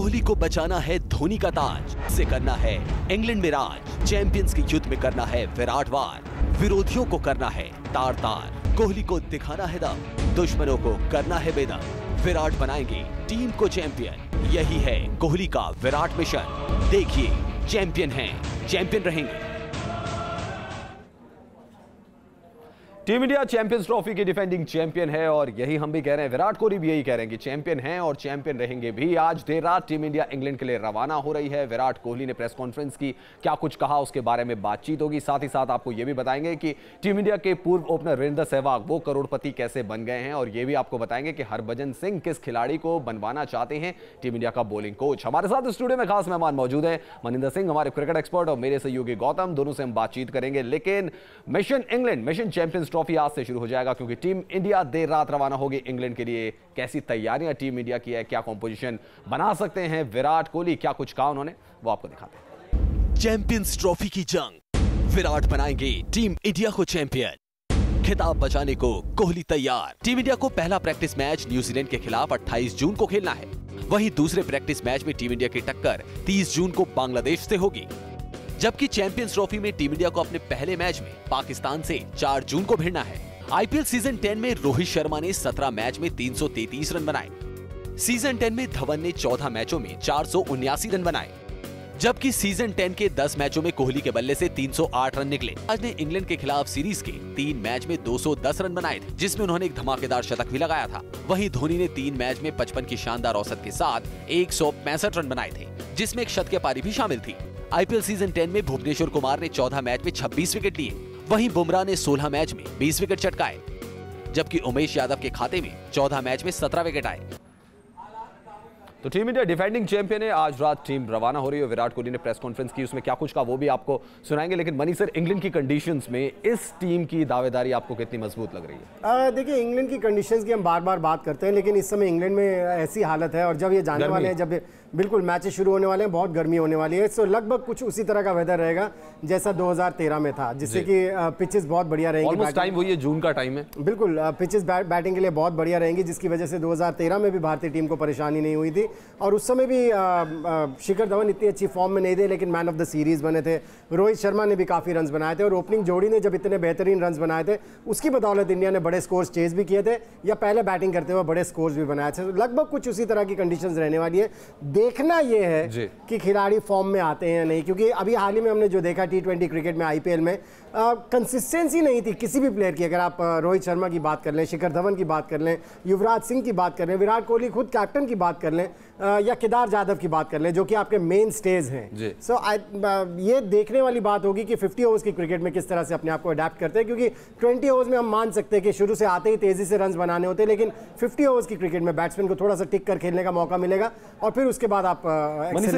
कोहली को बचाना है धोनी का ताज, से करना है इंग्लैंड में राज, चैंपियंस के युद्ध में करना है विराट वार, विरोधियों को करना है तार तार, कोहली को दिखाना है दम, दुश्मनों को करना है बेदम, विराट बनाएंगे टीम को चैंपियन। यही है कोहली का विराट मिशन। देखिए, चैंपियन हैं, चैंपियन रहेंगे। टीम इंडिया चैंपियंस ट्रॉफी की डिफेंडिंग चैंपियन है और यही हम भी कह रहे हैं, विराट कोहली भी यही कह रहे हैं कि चैंपियन हैं और चैंपियन रहेंगे भी। आज देर रात टीम इंडिया इंग्लैंड के लिए रवाना हो रही है। विराट कोहली ने प्रेस कॉन्फ्रेंस की, क्या कुछ कहा उसके बारे में बातचीत होगी। साथ ही साथ आपको यह भी बताएंगे कि टीम इंडिया के पूर्व ओपनर वीरेंद्र सहवाग वो करोड़पति कैसे बन गए हैं और यह भी आपको बताएंगे कि हरभजन सिंह किस खिलाड़ी को बनवाना चाहते हैं टीम इंडिया का बॉलिंग कोच। हमारे साथ स्टूडियो में खास मेहमान मौजूद है, मनिंदर सिंह हमारे क्रिकेट एक्सपर्ट और मेरे सहयोगी गौतम, दोनों से हम बातचीत करेंगे। लेकिन mission England, mission champions trophy आज से शुरू हो जाएगा क्योंकि टीम इंडिया देर रात रवाना होगी इंग्लैंड के लिए। कैसी तैयारियां टीम इंडिया की है, क्या कॉम्पोजिशन बना सकते हैं विराट कोहली, क्या कुछ कहा उन्होंने, वो आपको दिखाते हैं। चैंपियंस ट्रॉफी की जंग, विराट बनाएंगे टीम इंडिया को चैंपियन। खिताब बचाने को कोहली तैयार। टीम इंडिया को पहला प्रैक्टिस मैच न्यूजीलैंड के खिलाफ 28 जून को खेलना है। वहीं दूसरे प्रैक्टिस मैच में टीम इंडिया की टक्कर 30 जून को बांग्लादेश से होगी। जबकि चैंपियंस ट्रॉफी में टीम इंडिया को अपने पहले मैच में पाकिस्तान से 4 जून को भिड़ना है। आईपीएल सीजन 10 में रोहित शर्मा ने 17 मैच में 333 रन बनाए। सीजन 10 में धवन ने 14 मैचों में 479 रन बनाए, जबकि सीजन 10 के 10 मैचों में कोहली के बल्ले से 308 रन निकले। आज ने इंग्लैंड के खिलाफ सीरीज के 3 मैच में 210 रन बनाए थे, जिसमें उन्होंने एक धमाकेदार शतक भी लगाया था। वहीं धोनी ने 3 मैच में 55 की शानदार औसत के साथ 165 रन बनाए थे, जिसमें एक शतकीय पारी भी शामिल थी। आईपीएल सीजन 10 में भुवनेश्वर कुमार ने 14 मैच में 26 विकेट लिए। वहीं बुमराह ने 16 मैच में 20 विकेट चटकाए, जबकि उमेश यादव के खाते में 14 मैच में 17 विकेट आए। तो टीम इंडिया डिफेंडिंग चैंपियन है। आज रात टीम रवाना हो रही है। विराट कोहली ने प्रेस कॉन्फ्रेंस की, उसमें क्या कुछ कहा वो भी आपको सुनाएंगे। लेकिन मनी सर, इंग्लैंड की कंडीशंस में इस टीम की दावेदारी आपको कितनी मजबूत लग रही है? देखिए, इंग्लैंड की कंडीशंस की हम बार बार बात करते हैं, लेकिन इस समय इंग्लैंड में ऐसी हालत है और जब ये जाने वाले हैं, जब बिल्कुल मैचेस शुरू होने वाले हैं, बहुत गर्मी होने वाली है। सो लगभग कुछ उसी तरह का वेदर रहेगा जैसा 2013 में था, जिससे कि पिचेस बहुत बढ़िया रहेंगी। ऑलमोस्ट टाइम वही है, जून का टाइम है। बिल्कुल, पिचेस बैटिंग के लिए बहुत बढ़िया रहेंगी, जिसकी वजह से 2013 में भी भारतीय टीम को परेशानी नहीं हुई थी। और उस समय भी शिखर धवन इतनी अच्छी फॉर्म में नहीं थे, लेकिन मैन ऑफ द सीरीज बने थे। रोहित शर्मा ने भी काफ़ी रन्स बनाए थे और ओपनिंग जोड़ी ने जब इतने बेहतरीन रन्स बनाए थे, उसकी बदौलत इंडिया ने बड़े स्कोर्स चेज भी किए थे या पहले बैटिंग करते हुए बड़े स्कोर्स भी बनाए थे। लगभग कुछ उसी तरह की कंडीशंस रहने वाली है। देखना यह है कि खिलाड़ी फॉर्म में आते हैं या नहीं, क्योंकि अभी हाल ही में हमने जो देखा T20 क्रिकेट में आईपीएल में कंसिस्टेंसी नहीं थी किसी भी प्लेयर की। अगर आप रोहित शर्मा की बात कर लें, शिखर धवन की बात कर लें, युवराज सिंह की बात कर लें, विराट कोहली खुद कैप्टन की बात कर लें, या केदार जाधव की बात कर लें, जो कि आपके मेन स्टेज हैं। सो ये देखने वाली बात होगी कि 50 ओवर्स की क्रिकेट में किस तरह से अपने आप को अडेप्ट करते हैं, क्योंकि 20 ओवर्स में हम मान सकते हैं कि शुरू से आते ही तेजी से रन बनाने होते हैं, लेकिन 50 ओवर्स की क्रिकेट में बैट्समैन को थोड़ा सा टिक कर खेलने का मौका मिलेगा और फिर उसके बाद आप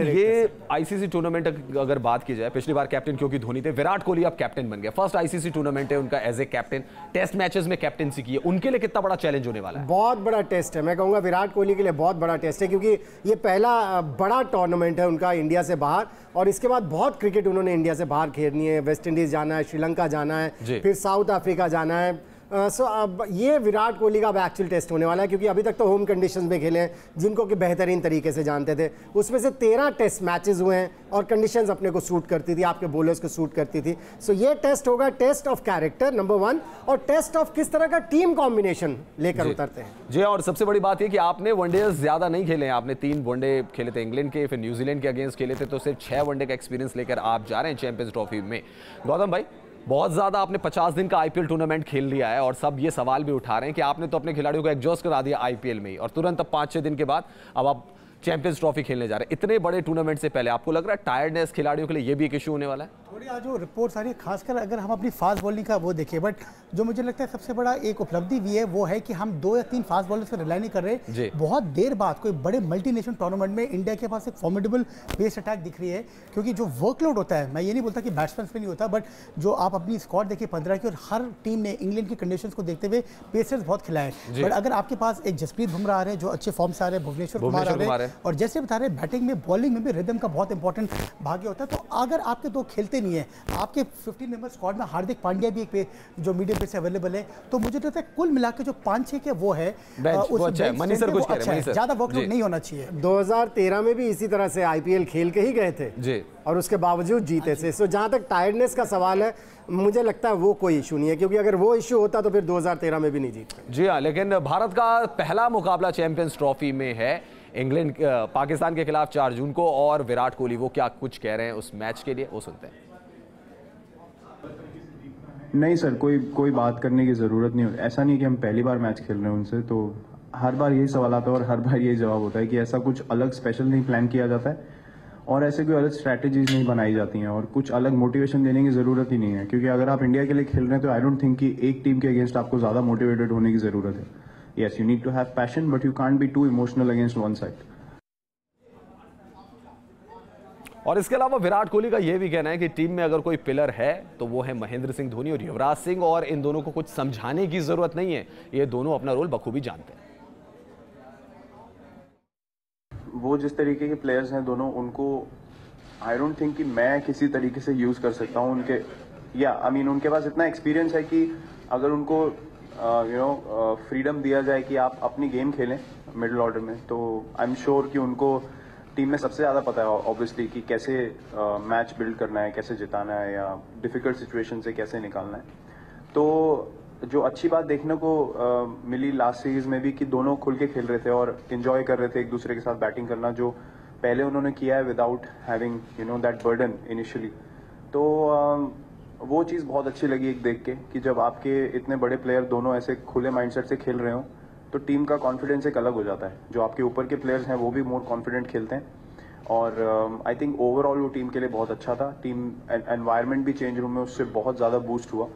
ये आईसीसी टूर्नामेंट अगर बात की जाए, पिछली बार कैप्टन क्योंकि धोनी थे, विराट कोहली अब कैप्टन बन गया। फर्स्ट आईसीसी टूर्नामेंट है उनका as a captain, test matches में कैप्टनसी की है, उनके लिए कितना बड़ा चैलेंज होने वाला है? बहुत बड़ा टेस्ट है, मैं कहूंगा विराट कोहली के लिए बहुत बड़ा टेस्ट है, क्योंकि ये पहला बड़ा टूर्नामेंट है उनका इंडिया से बाहर, और इसके बाद बहुत क्रिकेट उन्होंने इंडिया से बाहर खेलनी है। वेस्ट इंडीज जाना है, श्रीलंका जाना है, फिर साउथ अफ्रीका जाना है। सो अब ये विराट कोहली का अब एक्चुअल टेस्ट होने वाला है, क्योंकि अभी तक तो होम कंडीशंस में खेले हैं, जिनको कि बेहतरीन तरीके से जानते थे। उसमें से 13 टेस्ट मैचेस हुए हैं और कंडीशंस अपने को सूट करती थी, आपके बॉलर्स को सूट करती थी। सो ये टेस्ट होगा टेस्ट ऑफ कैरेक्टर नंबर 1 और टेस्ट ऑफ किस तरह का टीम कॉम्बिनेशन लेकर उतरते हैं। जी, और सबसे बड़ी बात ये कि आपने वनडे ज्यादा नहीं खेले हैं, आपने 3 वनडे खेले थे इंग्लैंड के, फिर न्यूजीलैंड के अगेंस्ट खेले थे, तो सिर्फ 6 वनडे का एक्सपीरियंस लेकर आप जा रहे हैं चैंपियंस ट्रॉफी में। गौतम भाई, बहुत ज़्यादा आपने 50 दिन का आईपीएल टूर्नामेंट खेल लिया है और सब ये सवाल भी उठा रहे हैं कि आपने तो अपने खिलाड़ियों को एग्जॉस्ट करा दिया आईपीएल में ही, और तुरंत अब 5-6 दिन के बाद अब आप चैंपियंस ट्रॉफी खेलने जा रहे हैं। इतने बड़े टूर्नामेंट से पहले आपको लग रहा है टायर्डनेस खिलाड़ियों के लिए ये भी एक इशू होने वाला है? थोड़ी आज जो रिपोर्ट्स आ रही है, खासकर अगर हम अपनी फास्ट बॉलिंग का वो देखें, बट जो मुझे लगता है सबसे बड़ा एक उपलब्धि भी है वो है कि हम 2 या 3 फास्ट बॉलर्स पर रिलाई नहीं कर रहे। बहुत देर बाद कोई बड़े मल्टीनेशनल टूर्नामेंट में इंडिया के पास एक फॉर्मिडेबल पेस अटैक दिख रही है, क्योंकि जो वर्कलोड होता है, मैं ये नहीं बोलता कि बैट्समैन पे नहीं होता, बट जो आप अपनी स्क्वाड देखिए 15 की, और हर टीम ने इंग्लैंड की कंडीशंस को देखते हुए पेसर्स बहुत खिलाए। बट अगर आपके पास एक जसप्रीत बुमराह आ रहे हैं जो अच्छे फॉर्म से आ रहे हैं, भुवनेश्वर कुमार आ रहे हैं, और जैसे बता रहे बैटिंग में बॉलिंग में भी रिदम का बहुत इंपॉर्टेंट भाग्य होता है। तो अगर आपके दो खेलते नहीं है, आपके 15 मेंबर स्क्वाड में हार्दिक पांड्या भी एक पे जो मीडियम पे से अवेलेबल है, तो मुझे लगता है कुल मिला के जो 5-6 के वो है ज्यादा वर्कलोड नहीं होना चाहिए। 2013 में भी इसी तरह से आईपीएल खेल के ही गए थे जी, और उसके बावजूद जीते थे। सो जहां तक टायर्डनेस का सवाल है, मुझे लगता है वो कोई इशू नहीं है, क्योंकि अगर वो इशू होता तो फिर 2013 में भी नहीं जीतते। जी हाँ, लेकिन भारत का पहला मुकाबला चैंपियंस ट्रॉफी में है इंग्लैंड पाकिस्तान के खिलाफ 4 जून को, और विराट कोहली वो क्या कुछ कह रहे हैं उस मैच के लिए, वो सुनते हैं। नहीं सर, कोई बात करने की ज़रूरत नहीं। ऐसा नहीं कि हम पहली बार मैच खेल रहे हैं उनसे, तो हर बार यही सवाल आता है और हर बार यही जवाब होता है कि ऐसा कुछ अलग स्पेशल नहीं प्लान किया जाता है और ऐसे कोई अलग स्ट्रैटेजीज नहीं बनाई जाती हैं और कुछ अलग मोटिवेशन देने की ज़रूरत ही नहीं है, क्योंकि अगर आप इंडिया के लिए खेल रहे हैं तो आई डोंट थिंक कि एक टीम के अगेंस्ट आपको ज़्यादा मोटिवेटेड होने की ज़रूरत है। Yes, you need to have passion, but you can't be too emotional against one side. और इसके अलावा विराट कोहली का यह भी कहना है कि टीम में अगर कोई पिलर है तो वो है महेंद्र सिंह धोनी और युवराज सिंह, और इन दोनों को कुछ समझाने की जरूरत नहीं है, ये दोनों अपना रोल बखूबी जानते हैं। वो जिस तरीके के प्लेयर्स हैं दोनों, उनको आई डोंट थिंक कि मैं किसी तरीके से यूज कर सकता हूं उनके, या उनके पास इतना एक्सपीरियंस है कि अगर उनको फ्रीडम दिया जाए कि आप अपनी गेम खेलें मिडिल ऑर्डर में, तो आई एम श्योर कि उनको टीम में सबसे ज़्यादा पता है ऑब्वियसली कि कैसे मैच बिल्ड करना है, कैसे जिताना है, या डिफिकल्ट सिचुएशन से कैसे निकालना है। तो जो अच्छी बात देखने को मिली लास्ट सीरीज में भी कि दोनों खुल के खेल रहे थे और एंजॉय कर रहे थे एक दूसरे के साथ बैटिंग करना, जो पहले उन्होंने किया है without having that burden initially. तो वो चीज़ बहुत अच्छी लगी एक देख के कि जब आपके इतने बड़े प्लेयर दोनों ऐसे खुले माइंडसेट से खेल रहे हो तो टीम का कॉन्फिडेंस एक अलग हो जाता है। जो आपके ऊपर के प्लेयर्स हैं वो भी मोर कॉन्फिडेंट खेलते हैं, और आई थिंक ओवरऑल वो टीम के लिए बहुत अच्छा था। टीम एनवायरनमेंट भी चेंज रूम में उससे बहुत ज़्यादा बूस्ट हुआ,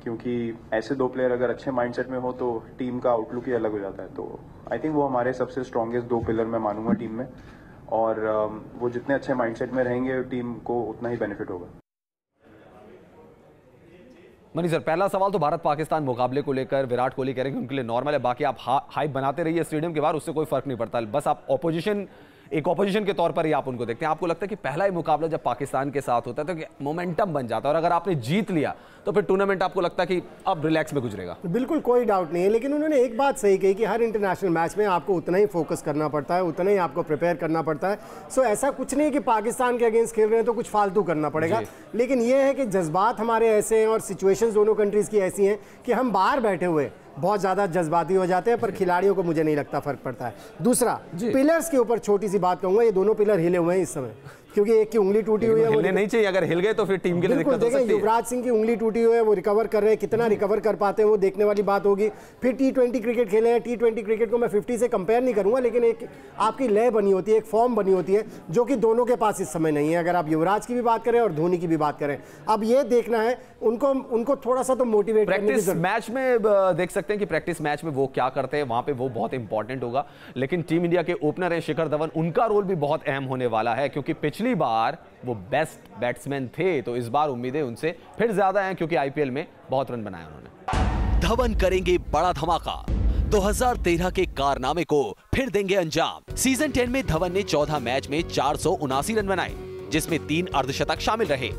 क्योंकि ऐसे दो प्लेयर अगर अच्छे माइंडसेट में हो तो टीम का आउटलुक ही अलग हो जाता है। तो आई थिंक वो हमारे सबसे स्ट्रॉन्गेस्ट 2 पिलर मैं मानूंगा टीम में, और वो जितने अच्छे माइंडसेट में रहेंगे टीम को उतना ही बेनिफिट होगा। मनी सर, पहला सवाल तो भारत पाकिस्तान मुकाबले को लेकर विराट कोहली कह रहे हैं कि उनके लिए नॉर्मल है, बाकी आप हाइप बनाते रहिए स्टेडियम के बाहर, उससे कोई फर्क नहीं पड़ता, बस आप एक ऑपोजिशन के तौर पर ही आप उनको देखते हैं। आपको लगता है कि पहला ही मुकाबला जब पाकिस्तान के साथ होता है तो मोमेंटम बन जाता है, और अगर आपने जीत लिया तो फिर टूर्नामेंट आपको लगता है कि अब रिलैक्स में गुजरेगा? बिल्कुल कोई डाउट नहीं है, लेकिन उन्होंने एक बात सही कही कि हर इंटरनेशनल मैच में आपको उतना ही फोकस करना पड़ता है, उतना ही आपको प्रिपेयर करना पड़ता है। सो ऐसा कुछ नहीं कि पाकिस्तान के अगेंस्ट खेल रहे हैं तो कुछ फालतू करना पड़ेगा, लेकिन यह है कि जज्बात हमारे ऐसे हैं और सिचुएशंस दोनों कंट्रीज की ऐसी हैं कि हम बाहर बैठे हुए बहुत ज़्यादा जज्बाती हो जाते हैं, पर खिलाड़ियों को मुझे नहीं लगता फर्क पड़ता है। दूसरा, पिलर्स के ऊपर छोटी सी बात कहूँगा, ये दोनों पिलर हिले हुए हैं इस समय, क्योंकि एक की उंगली टूटी हुई है, वो हिलने नहीं चाहिए, अगर हिल गए तो फिर टीम के लिए दिक्कत हो सकती है। युवराज सिंह की उंगली टूटी हुई है, वो रिकवर कर रहे हैं, कितना रिकवर कर पाते हैं वो देखने वाली बात होगी। फिर T20 क्रिकेट खेले हैं, T20 क्रिकेट को मैं 50 से कंपेयर नहीं करूंगा, लेकिन एक आपकी लय बनी होती है, एक फॉर्म बनी होती है, जो कि दोनों के पास इस समय नहीं है, अगर आप युवराज की भी बात करें और धोनी की भी बात करें। अब ये देखना है उनको थोड़ा सा तो मोटिवेट करने की जरूरत। मैच में देख सकते हैं कि प्रैक्टिस मैच में वो क्या करते हैं, वहां पे वो बहुत इंपॉर्टेंट होगा, लेकिन टीम इंडिया के ओपनर हैं शिखर धवन, उनका रोल भी बहुत अहम होने वाला है, क्योंकि पिछली बार वो बेस्ट बैट्समैन थे, तो इस बार उम्मीदें उनसे फिर ज्यादा हैं, क्योंकि आईपीएल में बहुत रन बनाए उन्होंने। धवन करेंगे बड़ा धमाका, 2013 के कारनामे को फिर देंगे अंजाम। सीजन 10 में धवन ने 14 मैच में 479 रन बनाए, जिसमें 3 अर्धशतक शामिल रहे।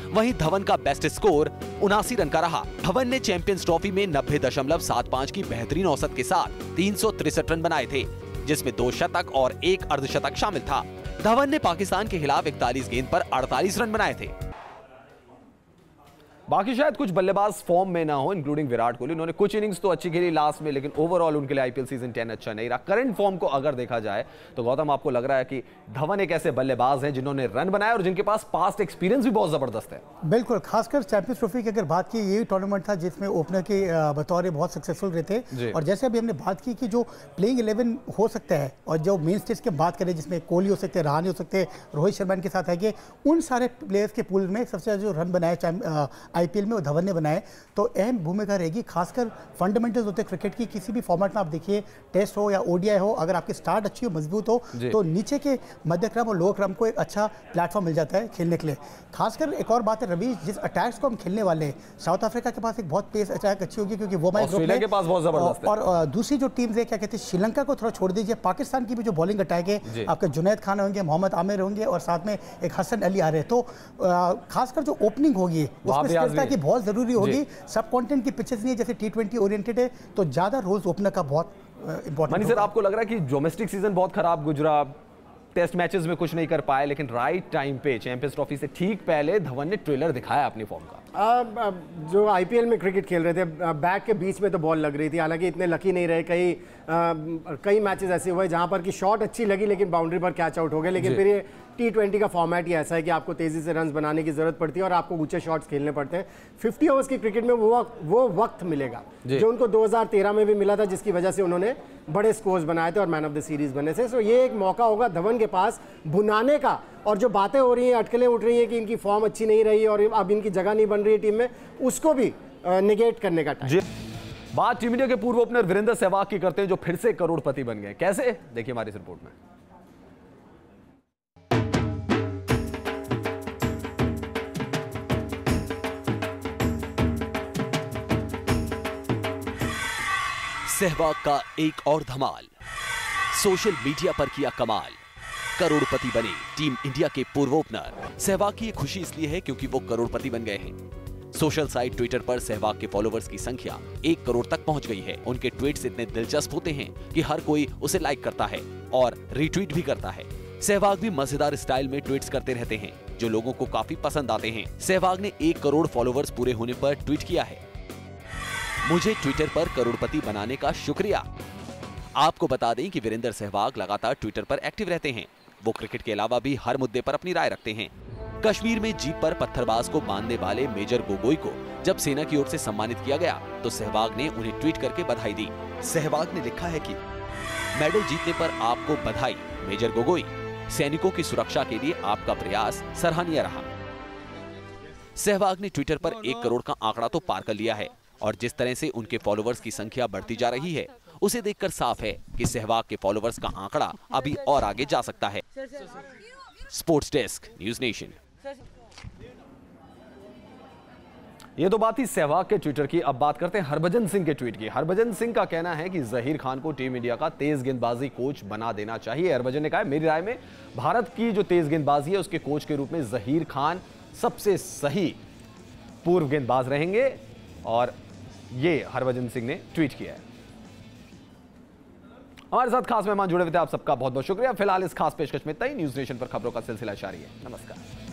वहीं धवन का बेस्ट स्कोर 79 रन का रहा। धवन ने चैंपियंस ट्रॉफी में 90.75 की बेहतरीन औसत के साथ 363 रन बनाए थे, जिसमें 2 शतक और 1 अर्धशतक शामिल था। धवन ने पाकिस्तान के खिलाफ 41 गेंद पर 48 रन बनाए थे। बाकी शायद कुछ बल्लेबाज फॉर्म में ना हो, इंक्लूडिंग विराट कोहली। उन्होंने कुछ इनिंग्स तो अच्छी खेली लास्ट में, लेकिन ओवरऑल उनके लिए आईपीएल सीजन 10 अच्छा नहीं रहा। करंट फॉर्म को अगर देखा जाए तो गौतम, आपको लग रहा है कि धवन एक ऐसे बल्लेबाज हैं जिन्होंने रन बनाए और जिनके पास पास्ट एक्सपीरियंस भी बहुत जबरदस्त है? बिल्कुल, खासकर चैंपियंस ट्रॉफी की अगर बात की, यही टूर्नामेंट था जिसमें ओपनर के बतौर बहुत सक्सेसफुल रहे थे। और जैसे अभी हमने बात की कि जो प्लेइंग 11 हो सकता है और जो मेन स्टेज की बात करें जिसमें कोहली हो सकते हैं, रहाणे हो सकते हैं, रोहित शर्मा के साथ है कि उन सारे प्लेयर्स के पूल में सबसे ज्यादा जो रन बनाए आईपीएल में वो धवन ने बनाए, तो अहम भूमिका रहेगी। खासकर फंडामेंटल्स होते हैं क्रिकेट की, किसी भी फॉर्मेट में आप देखिए, टेस्ट हो या ओडीआई हो, अगर आपकी स्टार्ट अच्छी हो, मजबूत हो, तो नीचे के मध्य क्रम और लोअर क्रम को एक अच्छा प्लेटफॉर्म मिल जाता है खेलने के लिए। खासकर एक और बात है रवि, जिस अटैक्स को हम खेलने वाले हैं, साउथ अफ्रीका के पास एक बहुत पेस अटैक अच्छी होगी, क्योंकि वो ऑस्ट्रेलिया के पास बहुत जबरदस्त है। और दूसरी जो टीम्स है, क्या कहते हैं, श्रीलंका को थोड़ा छोड़ दीजिए, पाकिस्तान की भी जो बॉलिंग अटैक है, आपके जुनैद खान होंगे, मोहम्मद आमिर होंगे और साथ में एक हसन अली आ रहे हैं, तो खासकर जो ओपनिंग होगी उसमें स्थिरता की बहुत जरूरी होगी। सब कॉन्टिनेंट की पिचेस नहीं है, जैसे T20 ओरिएंटेड है, तो ज्यादा रोल्स ओपनर का बहुत इंपॉर्टेंट। मनी सर, आपको लग रहा है कि डोमेस्टिक सीजन बहुत खराब गुजरा, टेस्ट मैचेस में कुछ नहीं कर पाए, लेकिन राइट टाइम पे चैंपियंस ट्रॉफी से ठीक पहले धवन ने ट्रेलर दिखाया अपनी फॉर्म का। जो आईपीएल में क्रिकेट खेल रहे थे, बैट के बीच में तो बॉल लग रही थी, हालांकि इतने लकी नहीं रहे। कई मैचेस ऐसे हुए जहां पर कि शॉट अच्छी लगी लेकिन बाउंड्री पर कैच आउट हो गए। लेकिन फिर ये T20 का फॉर्मेट ही ऐसा है कि आपको तेजी से रन बनाने की जरूरत पड़ती है और आपको ऊंचे शॉट्स खेलने पड़ते हैं। 50 ओवर्स की क्रिकेट में वो वक्त मिलेगा जो उनको 2013 में भी मिला था, जिसकी वजह से उन्होंने बड़े स्कोर्स बनाए थे और मैन ऑफ द सीरीज बने थे। सो ये एक मौका होगा धवन के पास भुनाने का, और जो बातें हो रही हैं, अटकलें उठ रही हैं कि इनकी फॉर्म अच्छी नहीं रही और अब इनकी जगह नहीं बन रही है टीम में, उसको भी निगेट करने का टाइम। बात टीम इंडिया के पूर्व ओपनर वीरेंद्र सहवाग की करते हैं, जो फिर से करोड़पति बन गए। कैसे, देखिए हमारी इस रिपोर्ट में। सहवाग का एक और धमाल, सोशल मीडिया पर किया कमाल, करोड़पति बने टीम इंडिया के पूर्व ओपनर। सहवाग की ये खुशी इसलिए है क्योंकि वो करोड़पति बन गए हैं। सोशल साइट ट्विटर पर सहवाग के फॉलोवर्स की संख्या 1 करोड़ तक पहुंच गई है। उनके ट्वीट्स इतने दिलचस्प होते हैं कि हर कोई उसे लाइक करता है और रीट्वीट भी करता है। सहवाग भी मजेदार स्टाइल में ट्वीट्स करते रहते हैं, जो लोगों को काफी पसंद आते हैं। सहवाग ने 1 करोड़ फॉलोवर्स पूरे होने पर ट्वीट किया है, मुझे ट्विटर पर करोड़पति बनाने का शुक्रिया। आपको बता दें कि वीरेंद्र सहवाग लगातार ट्विटर पर एक्टिव रहते हैं। वो क्रिकेट के अलावा भी हर मुद्दे पर अपनी राय रखते हैं। कश्मीर में जीप पर पत्थरबाज को बांधने वाले मेजर गोगोई को जब सेना की ओर से सम्मानित किया गया, तो सहवाग ने उन्हें ट्वीट करके बधाई दी। सहवाग ने लिखा है कि मेडल जीतने पर आपको बधाई मेजर गोगोई, सैनिकों की सुरक्षा के लिए आपका प्रयास सराहनीय रहा। सहवाग ने ट्विटर पर 1 करोड़ का आंकड़ा तो पार कर लिया है और जिस तरह से उनके फॉलोवर्स की संख्या बढ़ती जा रही है, उसे देखकर साफ है कि सहवाग के फॉलोवर्स का आंकड़ा अभी और आगे जा सकता है। Sports desk, news nation. ये तो बात थी सहवाग के ट्विटर की। अब बात करते हैं हरभजन सिंह के ट्वीट की। हरभजन सिंह का कहना है कि जहीर खान को टीम इंडिया का तेज गेंदबाजी कोच बना देना चाहिए। हरभजन ने कहा, मेरी राय में भारत की जो तेज गेंदबाजी है उसके कोच के रूप में जहीर खान सबसे सही पूर्व गेंदबाज रहेंगे, और ये हरभजन सिंह ने ट्वीट किया है। हमारे साथ खास मेहमान जुड़े हुए थे, आप सबका बहुत बहुत शुक्रिया। फिलहाल इस खास पेशकश में इतना ही। न्यूज नेशन पर खबरों का सिलसिला जारी है। नमस्कार।